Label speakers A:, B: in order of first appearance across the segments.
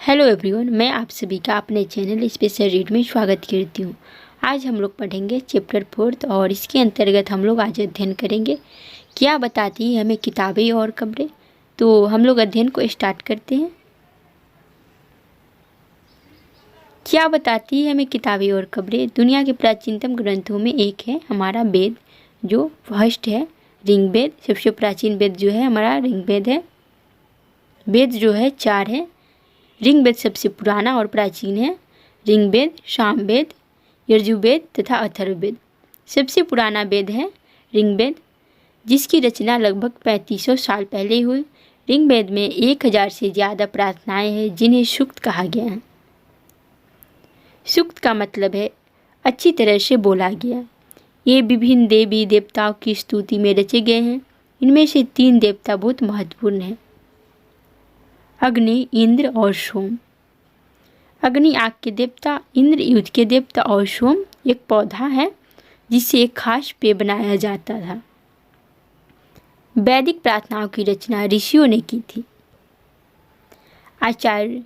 A: Hello everyone, मैं आप सभी का अपने चैनल स्पेशल रीड में स्वागत करती हूँ। आज हम लोग पढ़ेंगे चैप्टर 4 और इसके अंतर्गत हम लोग आज अध्ययन करेंगे क्या बताती है हमें किताबें और खबरें। तो हम लोग अध्ययन को स्टार्ट करते हैं। क्या बताती है हमें किताबें और खबरें। दुनिया के प्राचीनतम ग्रंथों में एक है हमारा वेद, जो फर्स्ट है ऋग्वेद। सबसे प्राचीन वेद जो है हमारा ऋग्वेद है। वेद जो है 4 है। ऋग्वेद सबसे पुराना और प्राचीन है। ऋग्वेद, सामवेद, यजुर्वेद तथा अथर्ववेद। सबसे पुराना वेद है ऋग्वेद, जिसकी रचना लगभग 3500 साल पहले हुई। ऋग्वेद में 1000 से ज़्यादा प्रार्थनाएं हैं जिन्हें सूक्त कहा गया है। सूक्त का मतलब है अच्छी तरह से बोला गया। ये विभिन्न देवी देवताओं की स्तुति में रचे गए हैं। इनमें से 3 देवता बहुत महत्वपूर्ण हैं, अग्नि, इंद्र और सोम। अग्नि आग के देवता, इंद्र युद्ध के देवता और सोम एक पौधा है जिससे एक खास पेय बनाया जाता था। वैदिक प्रार्थनाओं की रचना ऋषियों ने की थी। आचार्य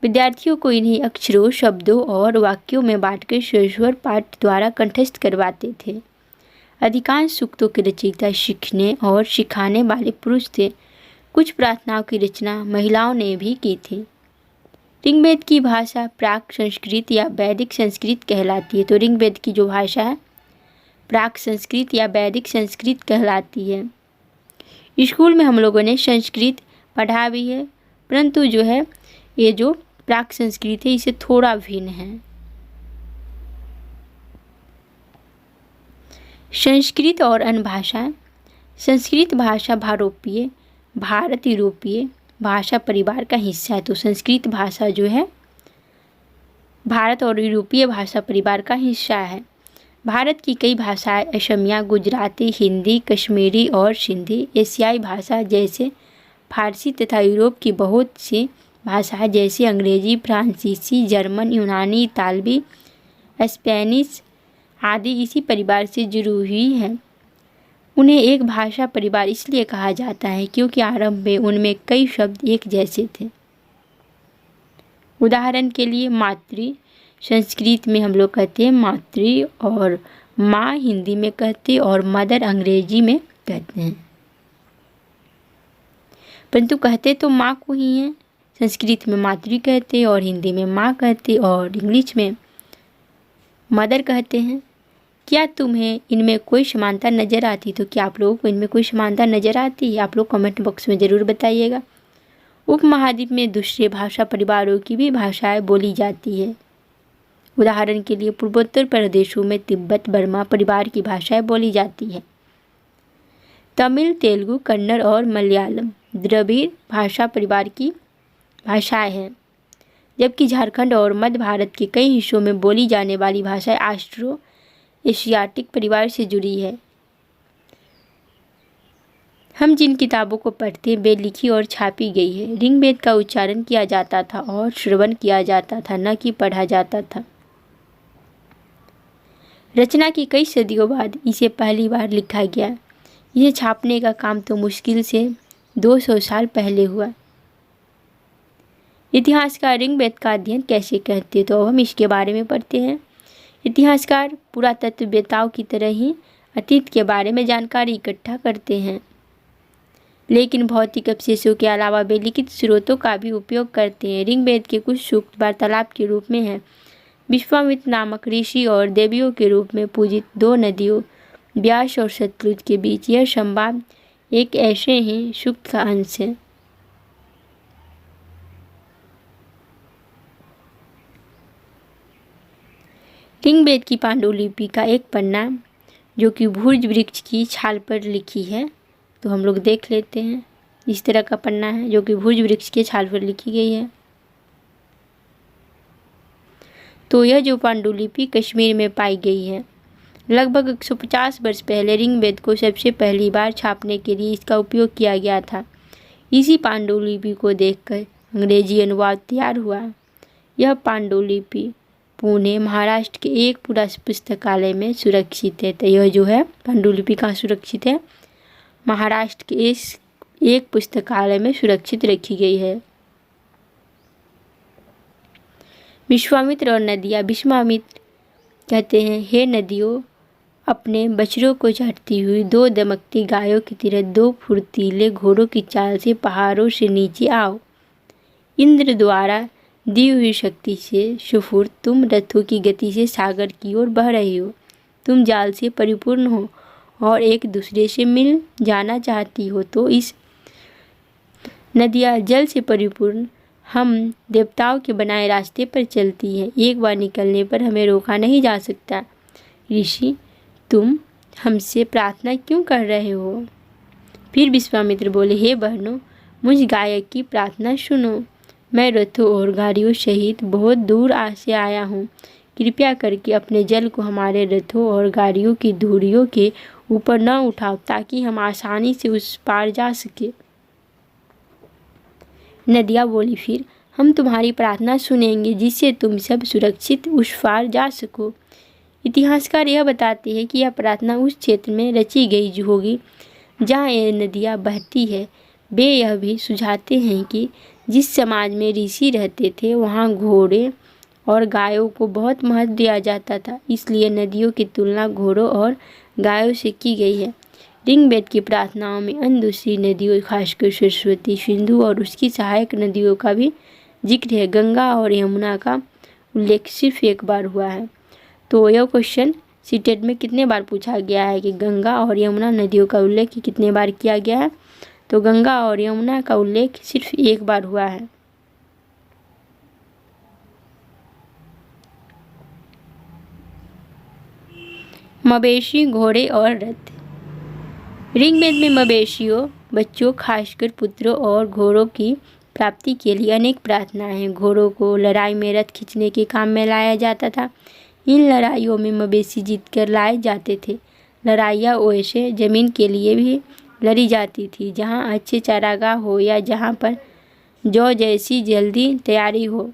A: विद्यार्थियों को इन्हें अक्षरों, शब्दों और वाक्यों में बांटकर स्वर पाठ द्वारा कंठस्थ करवाते थे। अधिकांश सूक्तों के रचयिता सीखने और सिखाने वाले पुरुष थे। कुछ प्रार्थनाओं की रचना महिलाओं ने भी की थी। ऋग्वेद की भाषा प्राक संस्कृत या वैदिक संस्कृत कहलाती है। तो ऋग्वेद की जो भाषा है प्राक संस्कृत या वैदिक संस्कृत कहलाती है। स्कूल में हम लोगों ने संस्कृत पढ़ा भी है, परंतु जो है ये जो प्राक संस्कृत है इसे थोड़ा भिन्न है। संस्कृत और अन्य भाषाएं। संस्कृत भाषा भारत यूरोपीय भाषा परिवार का हिस्सा है। तो संस्कृत भाषा जो है भारत और यूरोपीय भाषा परिवार का हिस्सा है। भारत की कई भाषाएं असमिया, गुजराती, हिंदी, कश्मीरी और सिंधी, एशियाई भाषा जैसे फारसी तथा यूरोप की बहुत सी भाषाएं जैसे अंग्रेजी, फ्रांसीसी, जर्मन, यूनानी, इतालवी, स्पेनिश आदि इसी परिवार से जुड़ी हुई हैं। उन्हें एक भाषा परिवार इसलिए कहा जाता है क्योंकि आरंभ में उनमें कई शब्द एक जैसे थे। उदाहरण के लिए मातृ संस्कृत में हम लोग कहते हैं मातृ, और माँ हिंदी में कहते और मदर अंग्रेजी में कहते हैं, परंतु कहते तो माँ को ही हैं। संस्कृत में मातृ कहते और हिंदी में माँ कहते और इंग्लिश में मदर कहते हैं। क्या तुम्हें इनमें कोई समानता नज़र आती? तो क्या आप लोगों को इनमें कोई समानता नज़र आती है? आप लोग कमेंट बॉक्स में ज़रूर बताइएगा। उपमहाद्वीप में दूसरे भाषा परिवारों की भी भाषाएं बोली जाती है। उदाहरण के लिए पूर्वोत्तर प्रदेशों में तिब्बत बर्मा परिवार की भाषाएं बोली जाती है। तमिल, तेलुगु, कन्नड़ और मलयालम द्रविड़ भाषा परिवार की भाषाएं हैं, जबकि झारखंड और मध्य भारत के कई हिस्सों में बोली जाने वाली भाषाएं ऑस्ट्रो एशियाटिक परिवार से जुड़ी है। हम जिन किताबों को पढ़ते हैं वे लिखी और छापी गई है। ऋग्वेद का उच्चारण किया जाता था और श्रवण किया जाता था, न कि पढ़ा जाता था। रचना की कई सदियों बाद इसे पहली बार लिखा गया। इसे छापने का काम तो मुश्किल से 200 साल पहले हुआ। इतिहासकार ऋग्वेद का अध्ययन कैसे करते, तो अब हम इसके बारे में पढ़ते हैं। इतिहासकार पुरातत्ववेत्ताओं की तरह ही अतीत के बारे में जानकारी इकट्ठा करते हैं, लेकिन भौतिक अवशेषों के अलावा वे लिखित स्रोतों का भी उपयोग करते हैं। ऋग्वेद के कुछ सूक्त वार्तालाप के रूप में हैं। विश्वामित्र नामक ऋषि और देवियों के रूप में पूजित 2 नदियों व्यास और सतलुज के बीच यह संवाद एक ऐसे ही सूक्त का अंश है। ऋग्वेद की पांडुलिपि का एक पन्ना जो कि भुर्ज वृक्ष की छाल पर लिखी है, तो हम लोग देख लेते हैं। इस तरह का पन्ना है जो कि भुर्ज वृक्ष के छाल पर लिखी गई है। तो यह जो पांडुलिपि कश्मीर में पाई गई है, लगभग 150 वर्ष पहले ऋग्वेद को सबसे पहली बार छापने के लिए इसका उपयोग किया गया था। इसी पांडुलिपि को देखकर अंग्रेजी अनुवाद तैयार हुआ। यह पांडुलिपि पुणे महाराष्ट्र के एक पुस्तकालय में सुरक्षित है। तो यह जो है पांडुलिपि कहाँ सुरक्षित है? महाराष्ट्र के एक पुस्तकालय में सुरक्षित रखी गई है। विश्वामित्र और नदियाँ। विश्वामित्र कहते हैं, हे नदियों, अपने बछड़ों को चाटती हुई दो दमकती गायों की तरह दो फुर्तीले घोड़ों की चाल से पहाड़ों से नीचे आओ। इंद्र द्वारा दी हुई शक्ति से सुफुर तुम रथों की गति से सागर की ओर बह रही हो। तुम जाल से परिपूर्ण हो और एक दूसरे से मिल जाना चाहती हो, तो इस नदियाँ जल से परिपूर्ण हम देवताओं के बनाए रास्ते पर चलती हैं। एक बार निकलने पर हमें रोका नहीं जा सकता। ऋषि, तुम हमसे प्रार्थना क्यों कर रहे हो? फिर विश्वामित्र बोले, हे बहनों, मुझ गायक की प्रार्थना सुनो। मैं रथों और गाड़ियों सहित बहुत दूर से आया हूँ। कृपया करके अपने जल को हमारे रथों और गाड़ियों की धुरियों के ऊपर न उठाओ, ताकि हम आसानी से उस पार जा सके। नदिया बोली, फिर हम तुम्हारी प्रार्थना सुनेंगे, जिससे तुम सब सुरक्षित उस पार जा सको। इतिहासकार यह बताते हैं कि यह प्रार्थना उस क्षेत्र में रची गई होगी जहाँ ये नदियाँ बहती है। वे यह भी सुझाते हैं कि जिस समाज में ऋषि रहते थे, वहाँ घोड़े और गायों को बहुत महत्व दिया जाता था, इसलिए नदियों की तुलना घोड़ों और गायों से की गई है। ऋग्वेद की प्रार्थनाओं में अन्य दूसरी नदियों, खासकर सरस्वती, सिंधु और उसकी सहायक नदियों का भी जिक्र है। गंगा और यमुना का उल्लेख सिर्फ एक बार हुआ है। तो यह क्वेश्चन सीटेट में कितने बार पूछा गया है कि गंगा और यमुना नदियों का उल्लेख कितने बार किया गया है? तो गंगा और यमुना का उल्लेख सिर्फ एक बार हुआ है। मवेशी, घोड़े और रथ। ऋग्वेद में मवेशियों, बच्चों, खासकर पुत्रों और घोड़ों की प्राप्ति के लिए अनेक प्रार्थनाएं हैं। घोड़ों को लड़ाई में रथ खींचने के काम में लाया जाता था। इन लड़ाइयों में मवेशी जीतकर लाए जाते थे। लड़ाइयाँ वैसे जमीन के लिए भी लड़ी जाती थी जहाँ अच्छे चारागाह हो या जहाँ पर जौ जैसी जल्दी तैयारी हो।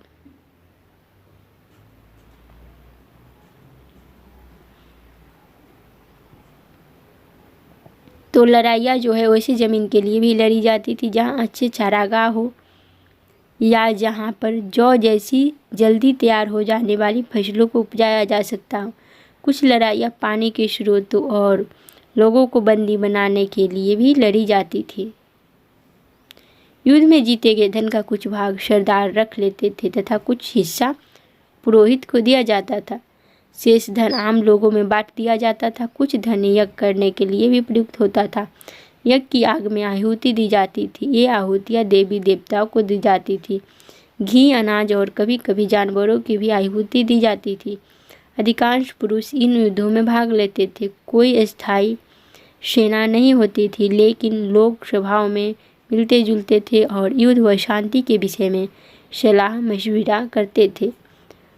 A: तो लड़ाइयाँ जो है वैसी ज़मीन के लिए भी लड़ी जाती थी जहाँ अच्छे चारागाह हो या जहाँ पर जौ जैसी जल्दी तैयार हो जाने वाली फसलों को उपजाया जा सकता हो। कुछ लड़ाइयाँ पानी के स्रोतों और लोगों को बंदी बनाने के लिए भी लड़ी जाती थी। युद्ध में जीते गए धन का कुछ भाग सरदार रख लेते थे तथा कुछ हिस्सा पुरोहित को दिया जाता था। शेष धन आम लोगों में बांट दिया जाता था। कुछ धन यज्ञ करने के लिए भी प्रयुक्त होता था। यज्ञ की आग में आहुति दी जाती थी। ये आहुतियाँ देवी देवताओं को दी जाती थी। घी, अनाज और कभी कभी जानवरों की भी आहुति दी जाती थी। अधिकांश पुरुष इन युद्धों में भाग लेते थे। कोई स्थायी सेना नहीं होती थी, लेकिन लोग स्वभाव में मिलते जुलते थे और युद्ध व शांति के विषय में सलाह मशविरा करते थे।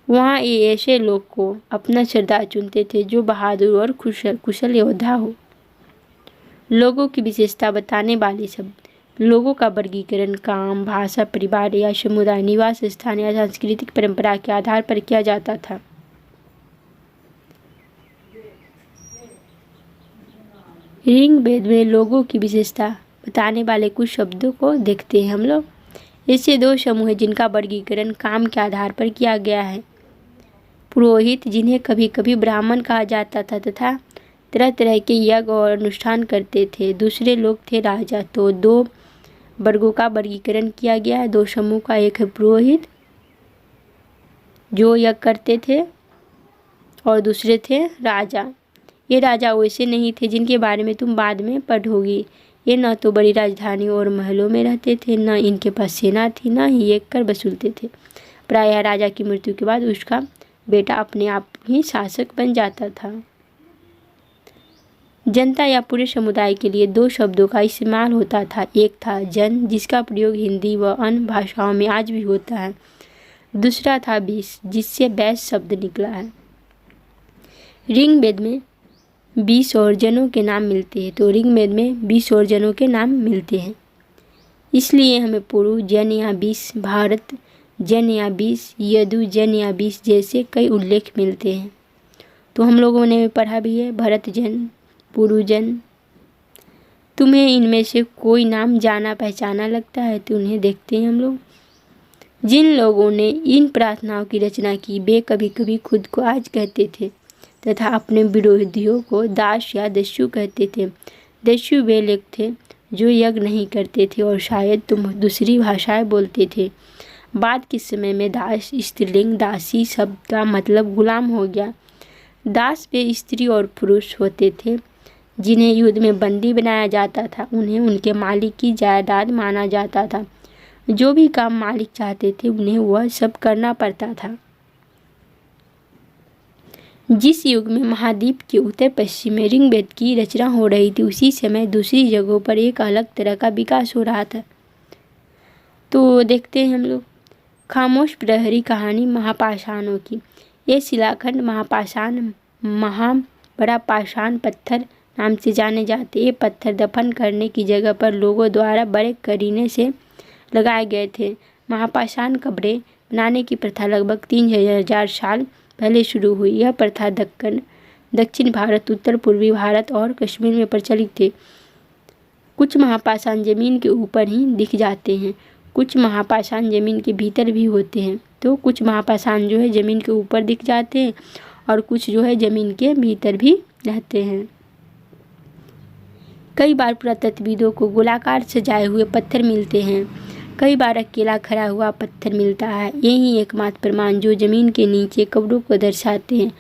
A: वहाँ ये ऐसे लोग को अपना सरदार चुनते थे जो बहादुर और कुशल योद्धा हो। लोगों की विशेषता बताने वाले शब्द। लोगों का वर्गीकरण काम, भाषा, परिवार या समुदाय, निवास स्थान या सांस्कृतिक परंपरा के आधार पर किया जाता था। ऋग्वेद में लोगों की विशेषता बताने वाले कुछ शब्दों को देखते हैं हम लोग। ऐसे दो समूह हैं जिनका वर्गीकरण काम के आधार पर किया गया है। पुरोहित, जिन्हें कभी कभी ब्राह्मण कहा जाता था तथा तरह तरह के यज्ञ और अनुष्ठान करते थे। दूसरे लोग थे राजा। तो दो वर्गों का वर्गीकरण किया गया है, दो समूह का। एक है पुरोहित जो यज्ञ करते थे और दूसरे थे राजा। ये राजा वैसे नहीं थे जिनके बारे में तुम बाद में पढ़ोगी। ये न तो बड़ी राजधानी और महलों में रहते थे, न इनके पास सेना थी, न ही ये कर वसूलते थे। प्रायः राजा की मृत्यु के बाद उसका बेटा अपने आप ही शासक बन जाता था। जनता या पूरे समुदाय के लिए दो शब्दों का इस्तेमाल होता था। एक था जन, जिसका प्रयोग हिंदी व अन्य भाषाओं में आज भी होता है। दूसरा था बीस, जिससे वैश्य शब्द निकला है। ऋग्वेद में 20 और जनों के नाम मिलते हैं। तो ऋग्वेद में 20 और जनों के नाम मिलते हैं, इसलिए हमें पुरु जन या 20, भारत जन या 20, यदु जन या 20 जैसे कई उल्लेख मिलते हैं। तो हम लोगों ने पढ़ा भी है भरत जन, पुरुजन। तुम्हें इनमें से कोई नाम जाना पहचाना लगता है तो उन्हें देखते हैं हम लोग। जिन लोगों ने इन प्रार्थनाओं की रचना की वे कभी कभी खुद को आज कहते थे तथा अपने विरोधियों को दास या दस्यु कहते थे। दस्यु वे लोग थे जो यज्ञ नहीं करते थे और शायद तुम दूसरी भाषाएं बोलते थे। बाद के समय में दास स्त्रीलिंग दासी शब्द का मतलब गुलाम हो गया। दास वे स्त्री और पुरुष होते थे जिन्हें युद्ध में बंदी बनाया जाता था। उन्हें उनके मालिक की जायदाद माना जाता था। जो भी काम मालिक चाहते थे उन्हें वह सब करना पड़ता था। जिस युग में महाद्वीप के उत्तर पश्चिम में ऋग्वेद की रचना हो रही थी उसी समय दूसरी जगहों पर एक अलग तरह का विकास हो रहा था। तो देखते हैं हम लोग खामोश प्रहरी कहानी महापाषाणों की। ये शिलाखंड महापाषाण बड़ा पाषाण पत्थर नाम से जाने जाते। ये पत्थर दफन करने की जगह पर लोगों द्वारा बड़े करीने से लगाए गए थे। महापाषाण कब्रें बनाने की प्रथा लगभग 3000 साल पहले शुरू हुई। यह प्रथा दक्षिण भारत, उत्तर पूर्वी भारत और कश्मीर में प्रचलित थे। कुछ महापाषाण जमीन के ऊपर ही दिख जाते हैं, कुछ महापाषाण जमीन के भीतर भी होते हैं। तो कुछ महापाषाण जो है जमीन के ऊपर दिख जाते हैं और कुछ जो है जमीन के भीतर भी रहते हैं। कई बार पुरातत्वविदों को गोलाकार सजाए हुए पत्थर मिलते हैं, कई बार अकेला खड़ा हुआ पत्थर मिलता है। यही एकमात्र प्रमाण जो जमीन के नीचे कब्रों को दर्शाते हैं।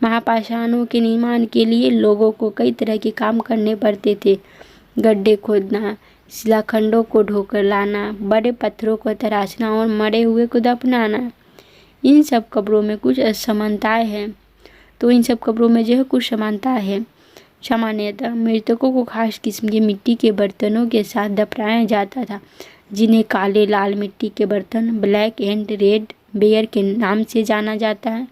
A: महापाषाणों के निर्माण के लिए लोगों को कई तरह के काम करने पड़ते थे। गड्ढे खोदना, शिलाखंडों को ढोकर लाना, बड़े पत्थरों को तराशना और मरे हुए को दफनाना। इन सब कब्रों में कुछ असमानताएं हैं। तो इन सब कब्रों में जो है कुछ समानता है। सामान्यतः मृतकों को खास किस्म के मिट्टी के बर्तनों के साथ दफनाया जाता था, जिन्हें काले लाल मिट्टी के बर्तन, ब्लैक एंड रेड बेयर के नाम से जाना जाता है।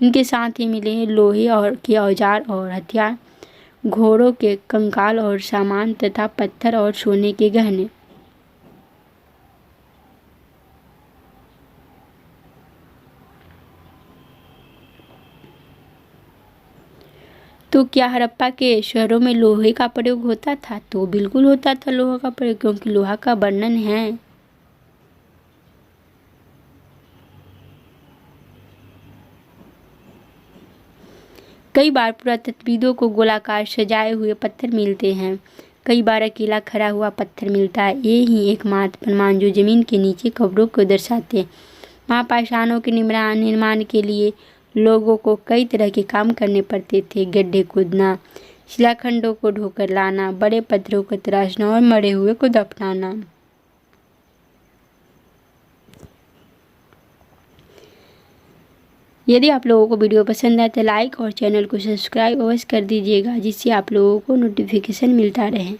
A: इनके साथ ही मिले हैं लोहे और के औजार और हथियार, घोड़ों के कंकाल और सामान तथा पत्थर और सोने के गहने। तो क्या हड़प्पा के शहरों में लोहे का प्रयोग होता था? तो बिल्कुल होता था लोहा का प्रयोग, क्योंकि लोहा का वर्णन है। कई बार पुरातत्वविदों को गोलाकार सजाए हुए पत्थर मिलते हैं, कई बार अकेला खड़ा हुआ पत्थर मिलता है। ये ही एकमात्र प्रमाण जो जमीन के नीचे कब्रों को दर्शाते हैं। महापाषाणों के निर्माण के लिए लोगों को कई तरह के काम करने पड़ते थे। गड्ढे खोदना, शिलाखंडों को ढोकर लाना, बड़े पत्थरों को तराशना और मरे हुए को दफनाना। यदि आप लोगों को वीडियो पसंद आए तो लाइक और चैनल को सब्सक्राइब अवश्य कर दीजिएगा, जिससे आप लोगों को नोटिफिकेशन मिलता रहे।